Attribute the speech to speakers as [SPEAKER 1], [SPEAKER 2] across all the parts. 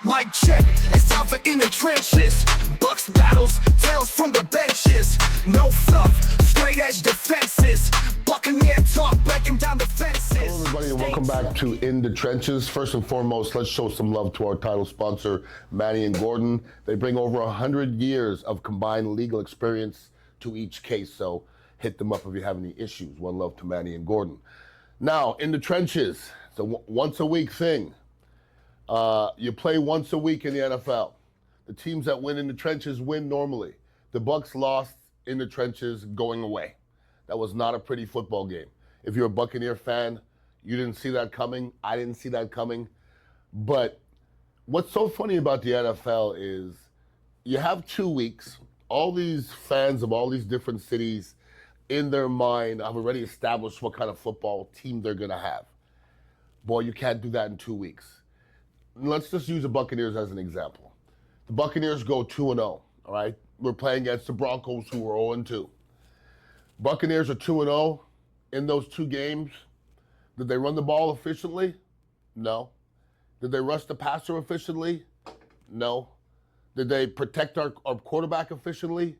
[SPEAKER 1] Mic check, it's time for in the trenches. Bucs battles, tales from the benches. No fluff, straight edge defenses. Buccaneer talk, breaking down the fences.
[SPEAKER 2] Hello everybody and welcome back to In the Trenches. First and foremost, let's show some love to our title sponsor, Manny and Gordon. They bring over 100 years of combined legal experience to each case, so hit them up if you have any issues. One love to Manny and Gordon. Now, In the Trenches, it's a once a week thing. You play once a week in the NFL. The teams that win in the trenches win normally. The Bucs lost in the trenches going away. That was not a pretty football game. If you're a Buccaneer fan, you didn't see that coming. I didn't see that coming. But what's so funny about the NFL is you have 2 weeks. All these fans of all these different cities in their mind have already established what kind of football team they're going to have. Boy, you can't do that in 2 weeks. Let's just use the Buccaneers as an example. The Buccaneers go 2-0, all right? We're playing against the Broncos, who were 0-2. Buccaneers are 2-0 in those 2 games. Did they run the ball efficiently? No. Did they rush the passer efficiently? No. Did they protect our quarterback efficiently?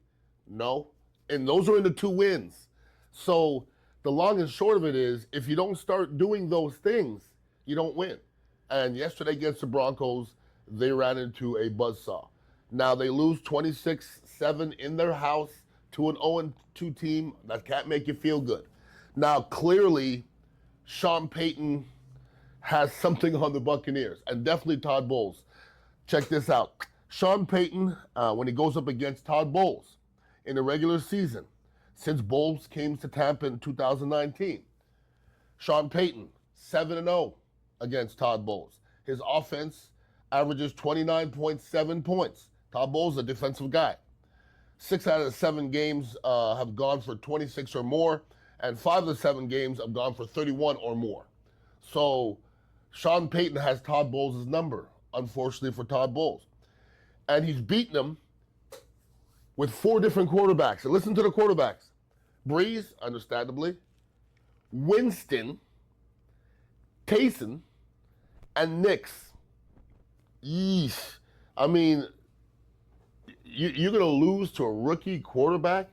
[SPEAKER 2] No. And those are in the 2 wins. So the long and short of it is, if you don't start doing those things, you don't win. And yesterday against the Broncos, they ran into a buzzsaw. Now they lose 26-7 in their house to an 0-2 team. That can't make you feel good. Now clearly, Sean Payton has something on the Buccaneers, and definitely Todd Bowles. Check this out. Sean Payton, when he goes up against Todd Bowles in the regular season, since Bowles came to Tampa in 2019, Sean Payton, 7-0 against Todd Bowles. His offense averages 29.7 points. Todd Bowles is a defensive guy. 6 out of the 7 games have gone for 26 or more, and 5 of the 7 games have gone for 31 or more. So Sean Payton has Todd Bowles' number, unfortunately for Todd Bowles. And he's beaten him with 4 different quarterbacks. And listen to the quarterbacks. Breeze, understandably. Winston, Taysom, and Nix. Yeesh. I mean, you're going to lose to a rookie quarterback?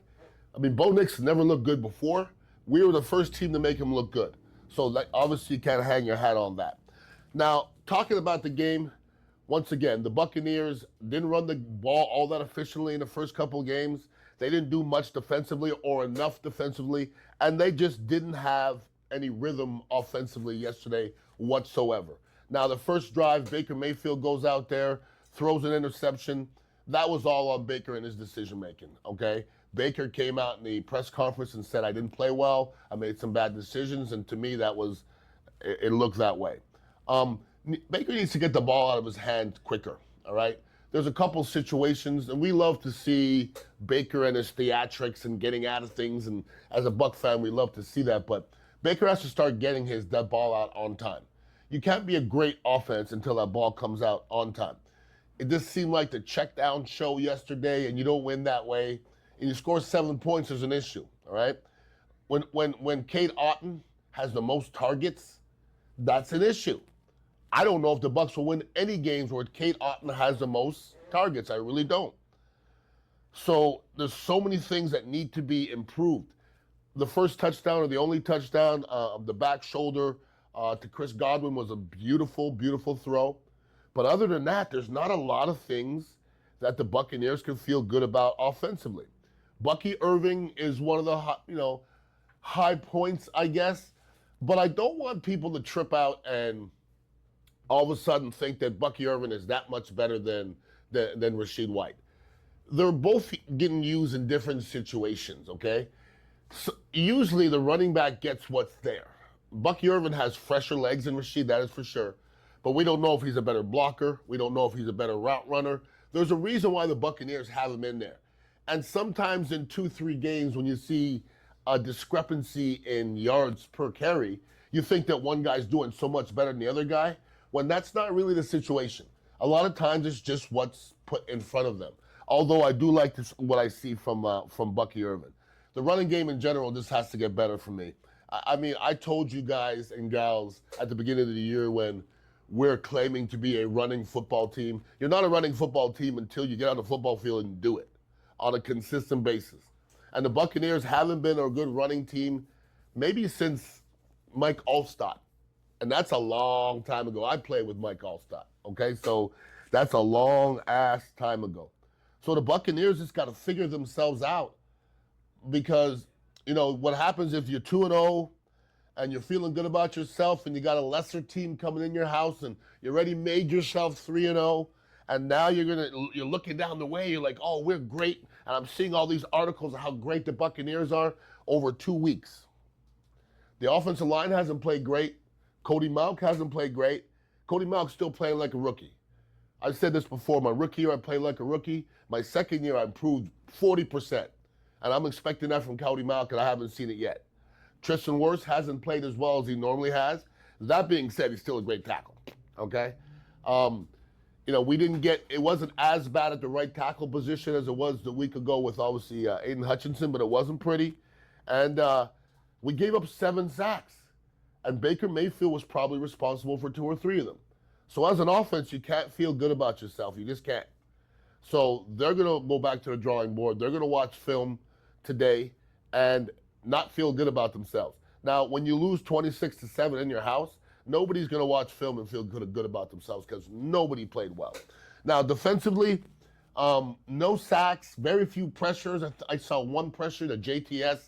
[SPEAKER 2] I mean, Bo Nix never looked good before. We were the first team to make him look good. So obviously you can't hang your hat on that. Now, talking about the game, once again, the Buccaneers didn't run the ball all that efficiently in the first couple of games. They didn't do much defensively or enough defensively, and they just didn't have any rhythm offensively yesterday whatsoever. Now, the first drive, Baker Mayfield goes out there, throws an interception. That was all on Baker and his decision-making, okay? Baker came out in the press conference and said, I didn't play well, I made some bad decisions, and to me, it looked that way. Baker needs to get the ball out of his hand quicker, all right? There's a couple situations, and we love to see Baker and his theatrics and getting out of things, and as a Buck fan, we love to see that, but Baker has to start getting that ball out on time. You can't be a great offense until that ball comes out on time. It just seemed like the check down show yesterday, and you don't win that way, and you score 7 points, there's an issue, all right? When Kate Otten has the most targets, that's an issue. I don't know if the Bucs will win any games where Kate Otten has the most targets. I really don't. So there's so many things that need to be improved. The first touchdown, or the only touchdown of the back shoulder to Chris Godwin, was a beautiful, beautiful throw. But other than that, there's not a lot of things that the Buccaneers can feel good about offensively. Bucky Irving is one of the high points, I guess. But I don't want people to trip out and all of a sudden think that Bucky Irving is that much better than Rashid White. They're both getting used in different situations, okay? So usually the running back gets what's there. Bucky Irving has fresher legs than Rashid, that is for sure. But we don't know if he's a better blocker. We don't know if he's a better route runner. There's a reason why the Buccaneers have him in there. And sometimes in 2-3 games, when you see a discrepancy in yards per carry, you think that one guy's doing so much better than the other guy, when that's not really the situation. A lot of times it's just what's put in front of them. Although I do like what I see from Bucky Irving. The running game in general just has to get better for me. I mean, I told you guys and gals at the beginning of the year when we're claiming to be a running football team. You're not a running football team until you get on the football field and do it on a consistent basis. And the Buccaneers haven't been a good running team maybe since Mike Allstott. And that's a long time ago. I played with Mike Allstott, okay? So that's a long ass time ago. So the Buccaneers just got to figure themselves out because, you know, what happens if you're 2-0 and you're feeling good about yourself and you got a lesser team coming in your house and you already made yourself 3-0 and now you're looking down the way, you're like, oh, we're great. And I'm seeing all these articles of how great the Buccaneers are over 2 weeks. The offensive line hasn't played great. Cody Mauch hasn't played great. Cody Mauch's still playing like a rookie. I've said this before. My rookie year, I played like a rookie. My second year, I improved 40%. And I'm expecting that from Cody Mauch, and I haven't seen it yet. Tristan Wirfs hasn't played as well as he normally has. That being said, he's still a great tackle, okay? You know, it wasn't as bad at the right tackle position as it was the week ago with obviously Aiden Hutchinson, but it wasn't pretty. And we gave up 7 sacks. And Baker Mayfield was probably responsible for 2 or 3 of them. So as an offense, you can't feel good about yourself. You just can't. So they're going to go back to the drawing board. They're going to watch film today and not feel good about themselves. Now, when you lose 26-7 in your house, nobody's going to watch film and feel good about themselves because nobody played well. Now, defensively, no sacks, very few pressures. I saw 1 pressure to JTS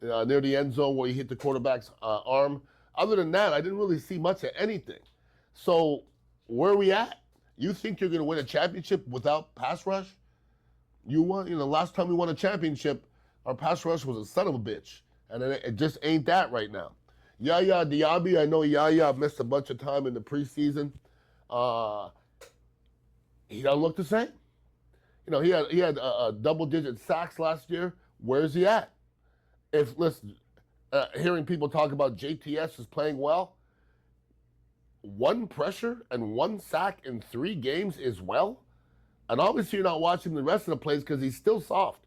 [SPEAKER 2] near the end zone where he hit the quarterback's arm. Other than that, I didn't really see much of anything. So where are we at? You think you're going to win a championship without pass rush? Last time we won a championship, our pass rush was a son of a bitch. And it just ain't that right now. Yaya Diaby, I know Yaya missed a bunch of time in the preseason. He doesn't look the same. You know, he had double-digit sacks last year. Where's he at? Hearing people talk about JTS is playing well, 1 pressure and 1 sack in 3 games is well. And obviously you're not watching the rest of the plays because he's still soft.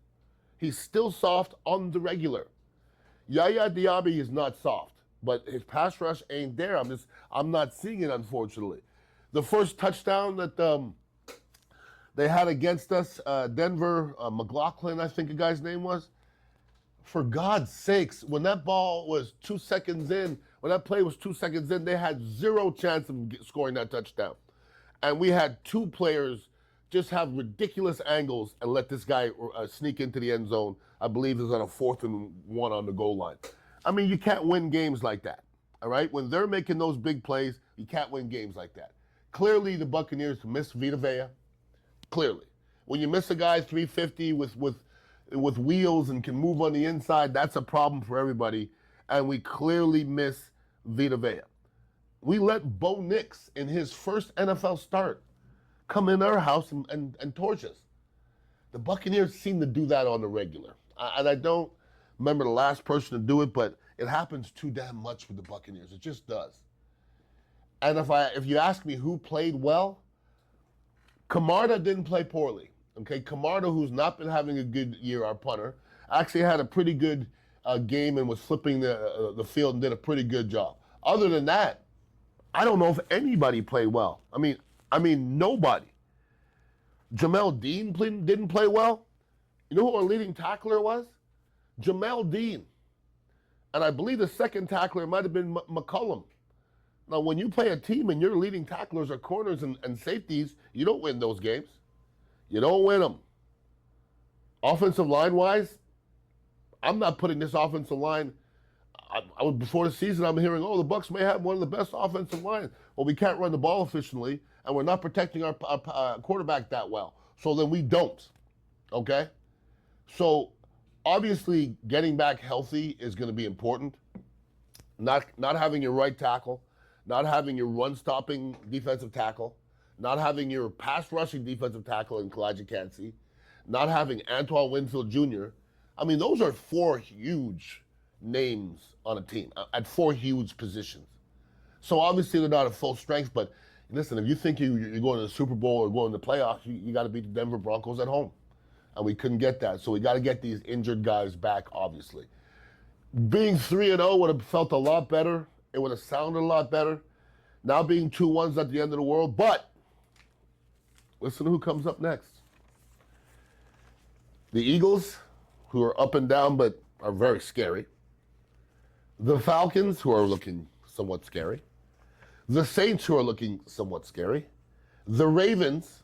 [SPEAKER 2] He's still soft on the regular. Yaya Diaby is not soft, but his pass rush ain't there. I'm not seeing it, unfortunately. The first touchdown that they had against us, Denver, McLaughlin, I think the guy's name was. For God's sakes, when that ball was 2 seconds in, when that play was 2 seconds in, they had 0 chance of scoring that touchdown. And we had 2 players just have ridiculous angles and let this guy sneak into the end zone. I believe it was on a 4th and 1 on the goal line. I mean, you can't win games like that, all right? When they're making those big plays, you can't win games like that. Clearly, the Buccaneers missed Vita Vea. Clearly. When you miss a guy 350 with wheels and can move on the inside, that's a problem for everybody. And we clearly miss Vita Vea. We let Bo Nix in his first NFL start come in our house and torch us. The Buccaneers seem to do that on the regular. And I don't remember the last person to do it, but it happens too damn much with the Buccaneers. It just does. And if you ask me who played well, Camarda didn't play poorly. Okay, Camarda, who's not been having a good year, our punter, actually had a pretty good game and was flipping the field and did a pretty good job. Other than that, I don't know if anybody played well. I mean nobody. Jamel Dean didn't play well. You know who our leading tackler was? Jamel Dean. And I believe the second tackler might have been McCullum. Now, when you play a team and your leading tacklers are corners and safeties, you don't win those games. You don't win them. Offensive line-wise, I'm not putting this offensive line. Before the season, I'm hearing, the Bucs may have one of the best offensive lines. Well, we can't run the ball efficiently, and we're not protecting our quarterback that well. So then we don't, okay? So obviously, getting back healthy is going to be important. Not having your right tackle, not having your run-stopping defensive tackle, not having your pass-rushing defensive tackle in Kalijah Kancey, not having Antoine Winfield Jr. I mean, those are 4 huge names on a team at 4 huge positions. So obviously they're not at full strength, but listen, if you think you're going to the Super Bowl or going to the playoffs, you got to beat the Denver Broncos at home. And we couldn't get that. So we got to get these injured guys back, obviously. Being 3-0 would have felt a lot better. It would have sounded a lot better. Now being 2-1's at the end of the world, but listen to who comes up next. The Eagles, who are up and down but are very scary. The Falcons, who are looking somewhat scary. The Saints, who are looking somewhat scary. The Ravens,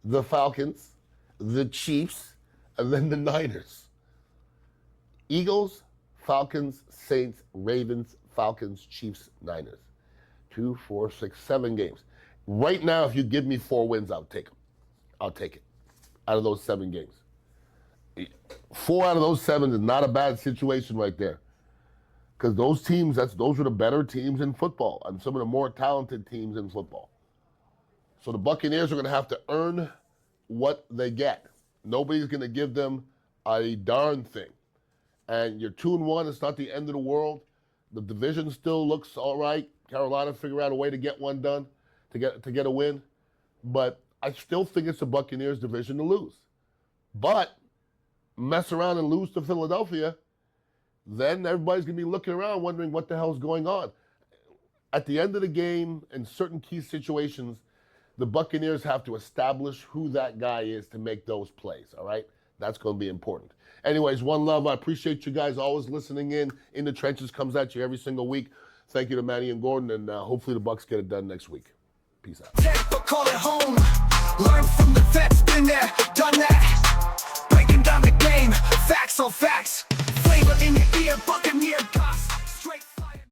[SPEAKER 2] the Falcons, the Chiefs, and then the Niners. Eagles, Falcons, Saints, Ravens, Falcons, Chiefs, Niners. 2, 4, 6, 7 games. Right now, if you give me 4 wins, I'll take them. I'll take it out of those 7 games. 4 out of those 7 is not a bad situation right there. Because those teams, those are the better teams in football and some of the more talented teams in football. So the Buccaneers are going to have to earn what they get. Nobody's going to give them a darn thing. And you're 2-1, it's not the end of the world. The division still looks all right. Carolina figure out a way to get one done, to get a win. But I still think it's the Buccaneers' division to lose. But mess around and lose to Philadelphia, then everybody's going to be looking around wondering what the hell's going on. At the end of the game, in certain key situations, the Buccaneers have to establish who that guy is to make those plays, all right? That's going to be important. Anyways, one love. I appreciate you guys always listening in. In the Trenches comes at you every single week. Thank you to Manny and Gordon, and hopefully the Bucs get it done next week. Peace out.
[SPEAKER 1] Tampa, call it home.